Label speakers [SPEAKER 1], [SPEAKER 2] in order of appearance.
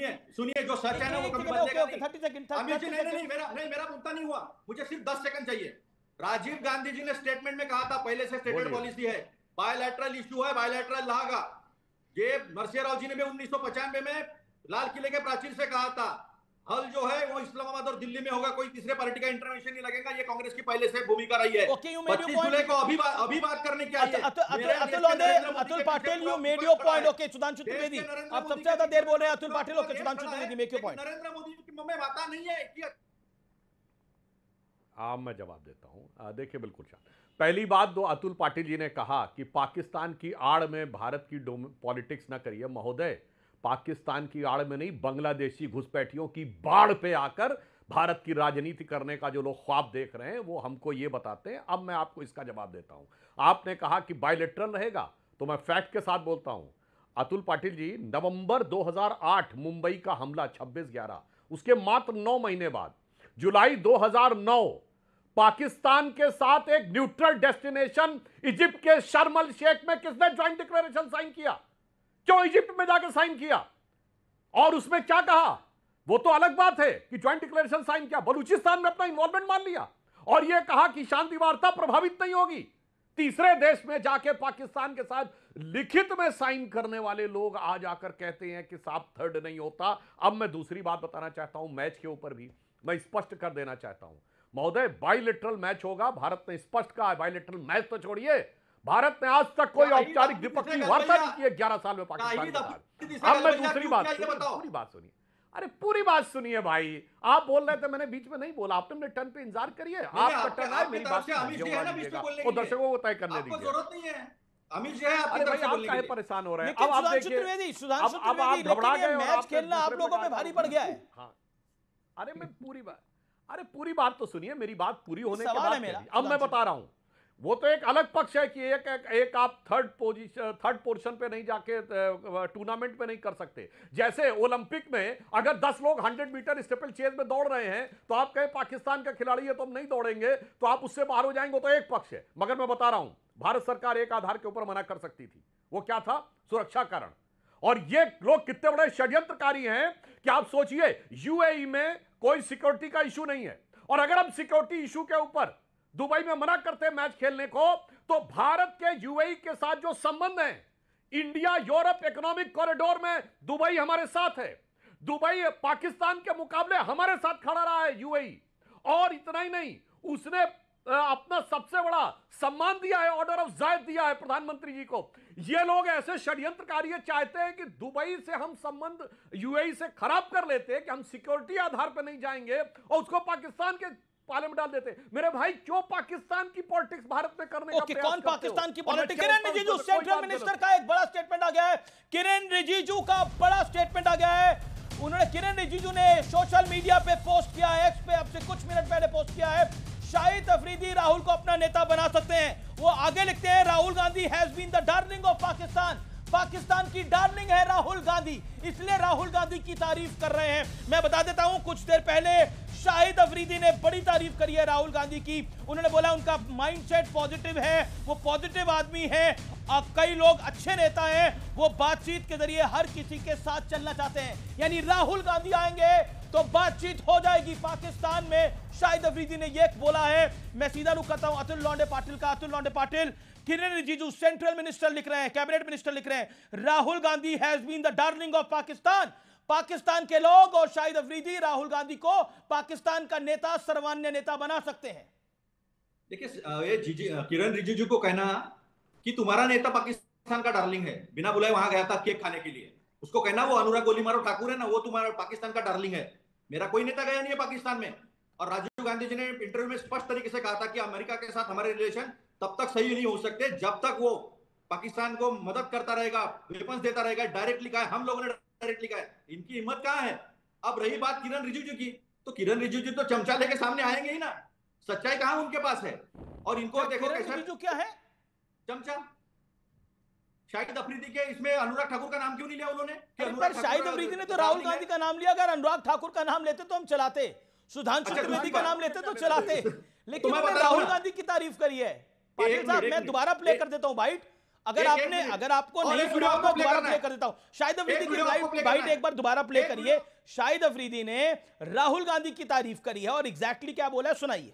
[SPEAKER 1] सुनिए सुनिए, जो सच है ना वो कभी बदलेगा नहीं। अमित जी नहीं, मेरा मुद्दा नहीं हुआ, मुझे सिर्फ 10 सेकंड चाहिए। राजीव गांधी जी ने स्टेटमेंट में कहा था, पहले से स्टेटेड पॉलिसी है, बायलैटरल इशू है, बायलैटरल ला का। ये नरसिंह राव जी ने भी 1995 में लाल किले के प्राचीर से कहा था, हल जो है वो इस्लामाबाद और दिल्ली में होगा, कोई तीसरे पार्टी का इंटरवेंशन नहीं लगेगा। ये कांग्रेस की पहले से भूमिका रही है। 25 जुलाई को अभी बात करने की आई है।
[SPEAKER 2] Atul Patil, you made your point. Okay, Sudhanshu Trivedi, आप सबसे ज्यादा देर बोल रहे हैं। Atul Patil, okay, Sudhanshu Trivedi, make your point.
[SPEAKER 1] Narendra Modi की मुंह में बात नहीं है कि
[SPEAKER 3] मैं जवाब देता हूं। देखिए, बिल्कुल शांत। पहली बात, जो अतुल पाटिल जी ने कहा कि पाकिस्तान की आड़ में भारत की पॉलिटिक्स ना करिए महोदय, पाकिस्तान की आड़ में नहीं, बांग्लादेशी घुसपैठियों की बाढ़ पे आकर भारत की राजनीति करने का जो लोग ख्वाब देख रहे हैं वो हमको ये बताते हैं। अब मैं आपको इसका जवाब देता हूं। आपने कहा कि बायलैटरल रहेगा, तो मैं फैक्ट के साथ बोलता हूं। अतुल पाटिल जी, नवंबर 2008 मुंबई का हमला 26/11, उसके मात्र 9 महीने बाद जुलाई 2009 पाकिस्तान के साथ एक न्यूट्रल डेस्टिनेशन इजिप्ट के शर्म अल शेख में किसने ज्वाइंट डिक्लेरेशन साइन किया? क्यों इजिप्ट में जाकर साइन किया? और उसमें क्या कहा? वो तो अलग बात है कि ज्वाइंट डिक्लेरेशन साइन किया, बलूचिस्तान में अपना इन्वॉल्वमेंट मान लिया और यह कहा कि शांति वार्ता प्रभावित नहीं होगी। तीसरे देश में जाके पाकिस्तान के साथ लिखित में साइन करने वाले लोग आज आकर कहते हैं कि साहब थर्ड नहीं होता। अब मैं दूसरी बात बताना चाहता हूं, मैच के ऊपर भी मैं स्पष्ट कर देना चाहता हूं महोदय, बायलैटरल मैच होगा। भारत ने स्पष्ट कहा है, बायलैटरल मैच तो छोड़िए, भारत ने आज तक कोई औपचारिक द्विपक्षीय वार्ता नहीं की है 11 साल में पाकिस्तान के साथ। अब मैं दूसरी बात, पूरी बात सुनिए। अरे पूरी बात सुनिए भाई, आप बोल रहे थे, मैंने बीच में नहीं बोला। आपने मेरे टर्न पे इंतजार करिए, आपका टर्न है, मेरी बात वो दर्शकों को तय करने दीजिए।
[SPEAKER 1] जरूरत नहीं है अमित जी,
[SPEAKER 3] अरे भाई आप काहे परेशान हो रहे हैं? अब आप देखिए,
[SPEAKER 2] अब आप घबरा गए, मैच खेलना आप लोगों पे भारी पड़ गया है।
[SPEAKER 3] हाँ, अरे मैं पूरी बात तो सुनिए, मेरी बात पूरी होने के बाद अब मैं बता रहा हूं। वो तो एक अलग पक्ष है कि एक आप थर्ड पोजीशन पे नहीं जाके टूर्नामेंट पे नहीं कर सकते। जैसे ओलंपिक में अगर 10 लोग 100 मीटर स्टेपल चेज में दौड़ रहे हैं तो आप कहें पाकिस्तान का खिलाड़ी है तो हम नहीं दौड़ेंगे, तो आप उससे बाहर हो जाएंगे, तो एक पक्ष है। मगर मैं बता रहा हूं, भारत सरकार एक आधार के ऊपर मना कर सकती थी, वो क्या था? सुरक्षा कारण। और ये लोग कितने बड़े षड्यंत्रकारी हैं कि आप सोचिए, यूएई में कोई सिक्योरिटी का इशू नहीं है, और अगर हम सिक्योरिटी इशू के ऊपर दुबई में मना करते हैं मैच खेलने को, तो भारत के यूएई के साथ जो संबंध है, इंडिया यूरोप इकोनॉमिक कॉरिडोर में दुबई हमारे साथ है। दुबई पाकिस्तान के मुकाबले हमारे साथ खड़ा रहा है यूएई। और इतना ही नहीं, उसने अपना सबसे बड़ा सम्मान दिया है, ऑर्डर ऑफ जायद दिया है प्रधानमंत्री जी को। ये लोग ऐसे षड्यंत्रकारी चाहते हैं कि दुबई से हम संबंध यूएई से खराब कर लेते हैं, कि हम सिक्योरिटी आधार पर नहीं जाएंगे और उसको पाकिस्तान के पाले में डाल देते। मेरे भाई, क्यों पाकिस्तान की पॉलिटिक्स भारत में करने का प्रयास
[SPEAKER 2] कौन पाकिस्तान की politics? Kiren Rijiju, central minister का एक बड़ा स्टेटमेंट आ गया है। किरेन रिजिजू का बड़ा स्टेटमेंट आ गया है। उन्होंने, किरेन रिजिजू ने सोशल मीडिया पे पोस्ट किया है, एक्स पे अब से कुछ मिनट पहले पोस्ट किया है, शाहिद अफरीदी राहुल को अपना नेता बना सकते हैं। वो आगे लिखते हैं, Rahul Gandhi has been the darling of Pakistan. Pakistan की डार्लिंग है राहुल गांधी, इसलिए राहुल गांधी की तारीफ कर रहे हैं। मैं बता देता हूं, कुछ देर पहले शाहिद अफरीदी ने बड़ी तारीफ करी है राहुल गांधी की। उन्होंने बोला उनका माइंडसेट पॉजिटिव है, वो पॉजिटिव आदमी है। कई लोग अच्छे नेता हैं, वो बातचीत के जरिए हर किसी के साथ चलना चाहते हैं। यानी राहुल गांधी आएंगे तो बातचीत हो जाएगी पाकिस्तान में। शाहिद अफरीदी ने यह बोला है। मैं सीधा रुख करता हूं अतुल लॉन्डे पाटिल का। अतुल लॉन्डे पाटिल, किरेन रिजिजू सेंट्रल मिनिस्टर लिख रहे हैं, कैबिनेट मिनिस्टर लिख रहे हैं, Rahul Gandhi has been the darling of Pakistan. Pakistan के लोग और शाहिद अफरीदी राहुल गांधी को पाकिस्तान का नेता, सर्वमान्य नेता बना सकते हैं।
[SPEAKER 1] देखिए, किरेन रिजिजू को कहना कि तुम्हारा नेता पाकिस्तान का डार्लिंग है, बिना बुलाए वहां गया था केक खाने के लिए, उसको कहना वो अनुराग गोलीमारो ठाकुर है ना, वो तुम्हारा पाकिस्तान का डार्लिंग है। मेरा कोई नेता गया नहीं है पाकिस्तान में। और राजीव गांधी जी ने इंटरव्यू में स्पष्ट तरीके से कहा था कि अमेरिका के साथ हमारे रिलेशन तब तक सही नहीं हो सकते जब तक वो पाकिस्तान को मदद करता रहेगा, वेपन्स देता रहेगा। डायरेक्टली कहा है, हम लोगों ने डायरेक्टली कहा है। इनकी हिम्मत कहां है? अब रही बात किरेन रिजिजू की, तो किरेन रिजिजू तो चमचा लेके सामने आएंगे ही ना, सच्चाई कहां उनके पास है। और इनको देखो कैसा
[SPEAKER 2] क्या है
[SPEAKER 1] चमचा। शाहिद अफरीदी के इसमें अनुराग ठाकुर का नाम क्यों नहीं लिया उन्होंने?
[SPEAKER 2] पर शाहिद अफरीदी ने तो राहुल गांधी का नाम लिया। अगर अनुराग ठाकुर का नाम लेते तो हम चलाते, सुधांशु त्रिवेदी का नाम लेते तो चलाते, लेकिन उन्होंने राहुल गांधी की तारीफ करी है। पाटिल साहब, मैं दोबारा प्ले कर देता हूं बाइट। अगर आपने अगर आपको नहीं सुना तो दोबारा प्ले कर देता हूं। शाहिद अफरीदी की लाइव बाइट एक बार दोबारा प्ले करिए। शाहिद अफरीदी ने राहुल गांधी की तारीफ करी है और एग्जैक्टली क्या बोला है सुनाइए।